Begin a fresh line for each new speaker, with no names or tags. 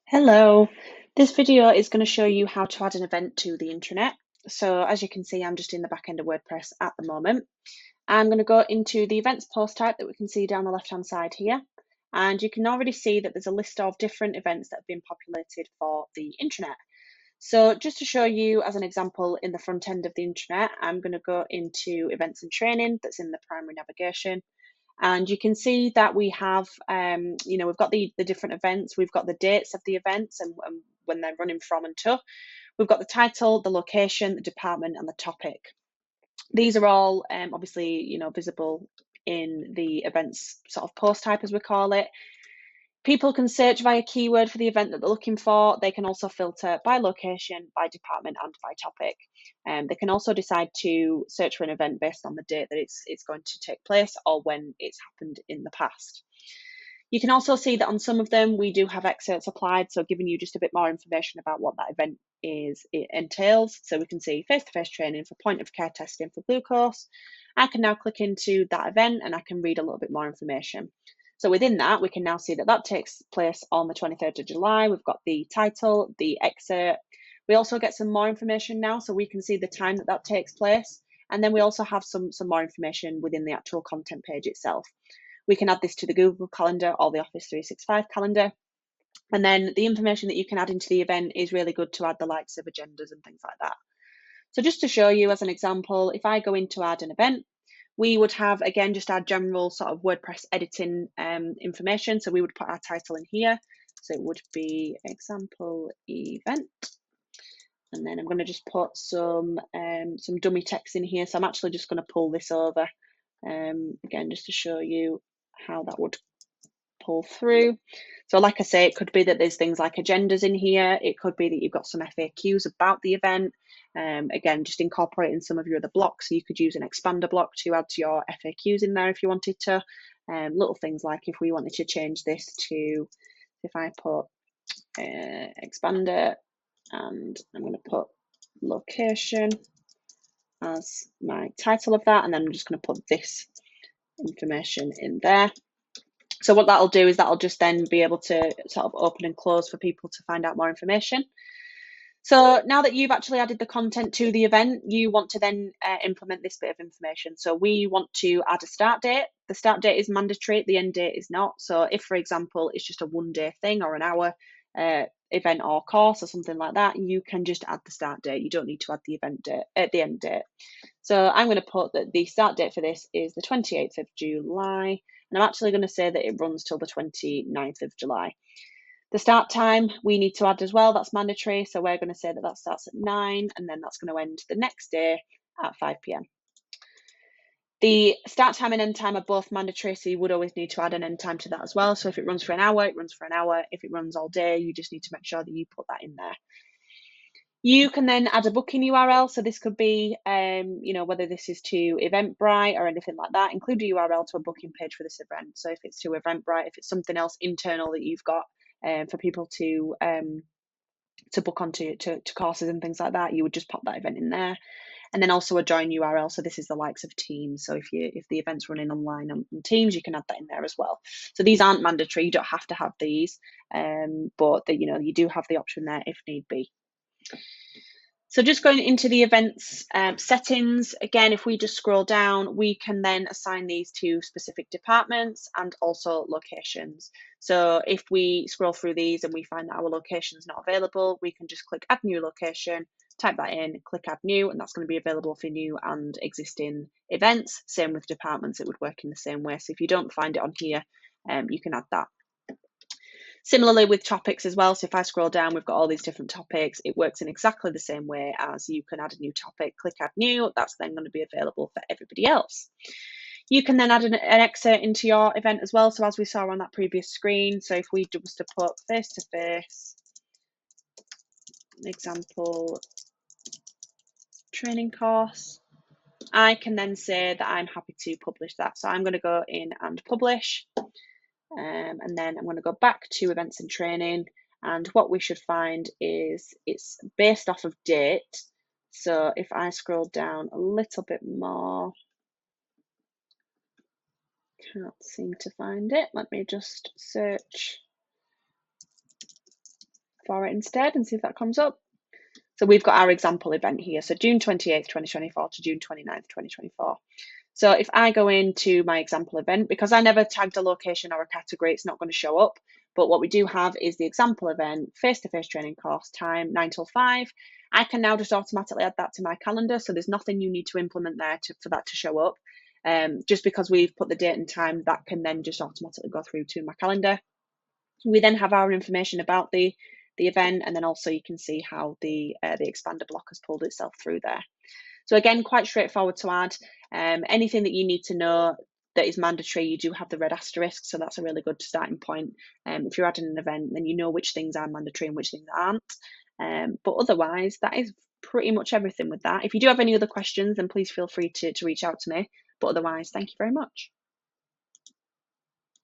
Hello, this video is going to show you how to add an event to the intranet. So as you can see, I'm just in the back end of WordPress at the moment. I'm going to go into the events post type that we can see down the left hand side here. And you can already see that there's a list of different events that have been populated for the intranet. So just to show you as an example in the front end of the intranet, I'm going to go into events and training that's in the primary navigation. And you can see that we have, we've got the different events, we've got the dates of the events and when they're running from and to. We've got the title, the location, the department, and the topic. These are all obviously, visible in the events sort of post type, as we call it. People can search via keyword for the event that they're looking for. They can also filter by location, by department, and by topic. They can also decide to search for an event based on the date that it's going to take place or when it's happened in the past. You can also see that on some of them, we do have excerpts applied, so giving you just a bit more information about what that event it entails. So we can see face-to-face training for point of care testing for glucose. I can now click into that event and I can read a little bit more information. So within that, we can now see that that takes place on the 23rd of July. We've got the title, the excerpt. We also get some more information now, so we can see the time that that takes place. And then we also have some more information within the actual content page itself. We can add this to the Google Calendar or the Office 365 calendar. And then the information that you can add into the event is really good to add the likes of agendas and things like that. So just to show you as an example, if I go in to add an event, we would have, again, just our general sort of WordPress editing information. So we would put our title in here. So it would be example event. And then I'm going to just put some dummy text in here. So I'm actually just going to pull this over, again, just to show you how that would pull through. So like I say, it could be that there's things like agendas in here. It could be that you've got some FAQs about the event. Again, just incorporating some of your other blocks. So you could use an expander block to add to your FAQs in there if you wanted to. Little things like if we wanted to change this to, if I put expander and I'm going to put location as my title of that, and then I'm just going to put this information in there. So what that'll do is that'll just then be able to sort of open and close for people to find out more information. So now that you've actually added the content to the event, you want to then implement this bit of information. So we want to add a start date. The start date is mandatory, the end date is not. So if, for example, it's just a 1 day thing or an hour event or course or something like that, you can just add the start date. You don't need to add the event date at the end date. So I'm going to put that the start date for this is the 28th of July. And I'm actually going to say that it runs till the 29th of July. The start time we need to add as well, that's mandatory. So we're going to say that that starts at 9 and then that's going to end the next day at 5 p.m. The start time and end time are both mandatory, so you would always need to add an end time to that as well. So if it runs for an hour, it runs for an hour. If it runs all day, you just need to make sure that you put that in there. You can then add a booking URL. So this could be, whether this is to Eventbrite or anything like that, include a URL to a booking page for this event. So if it's to Eventbrite, if it's something else internal that you've got for people to book onto to courses and things like that, you would just pop that event in there. And then also a join URL. So this is the likes of Teams. So if the event's running online on Teams, you can add that in there as well. So these aren't mandatory. You don't have to have these, but you do have the option there if need be. So just going into the events settings, again, if we just scroll down, we can then assign these to specific departments and also locations. So if we scroll through these and we find that our location is not available, we can just click add new location, type that in, click add new, and that's going to be available for new and existing events. Same with departments, it would work in the same way. So if you don't find it on here, you can add that. Similarly with topics as well, so if I scroll down, we've got all these different topics. It works in exactly the same way as you can add a new topic, click add new, that's then going to be available for everybody else. You can then add an excerpt into your event as well, so as we saw on that previous screen. So if we just to put face-to-face example training course, I can then say that I'm happy to publish that. So I'm going to go in and publish. And then I'm going to go back to events and training, and what we should find is it's based off of date. So if I scroll down a little bit more, can't seem to find it. Let me just search for it instead and see if that comes up. So we've got our example event here. So June 28th, 2024 to June 29th, 2024. So if I go into my example event, because I never tagged a location or a category, it's not going to show up. But what we do have is the example event, face-to-face training course, time 9 till 5. I can now just automatically add that to my calendar. So there's nothing you need to implement there for that to show up. Just because we've put the date and time, that can then just automatically go through to my calendar. We then have our information about the event, and then also you can see how the expander block has pulled itself through there. So again, quite straightforward to add. Anything that you need to know that is mandatory, you do have the red asterisk, so that's a really good starting point. If you're adding an event, then you know which things are mandatory and which things aren't. But otherwise, that is pretty much everything with that. If you do have any other questions, then please feel free to reach out to me. But otherwise, thank you very much.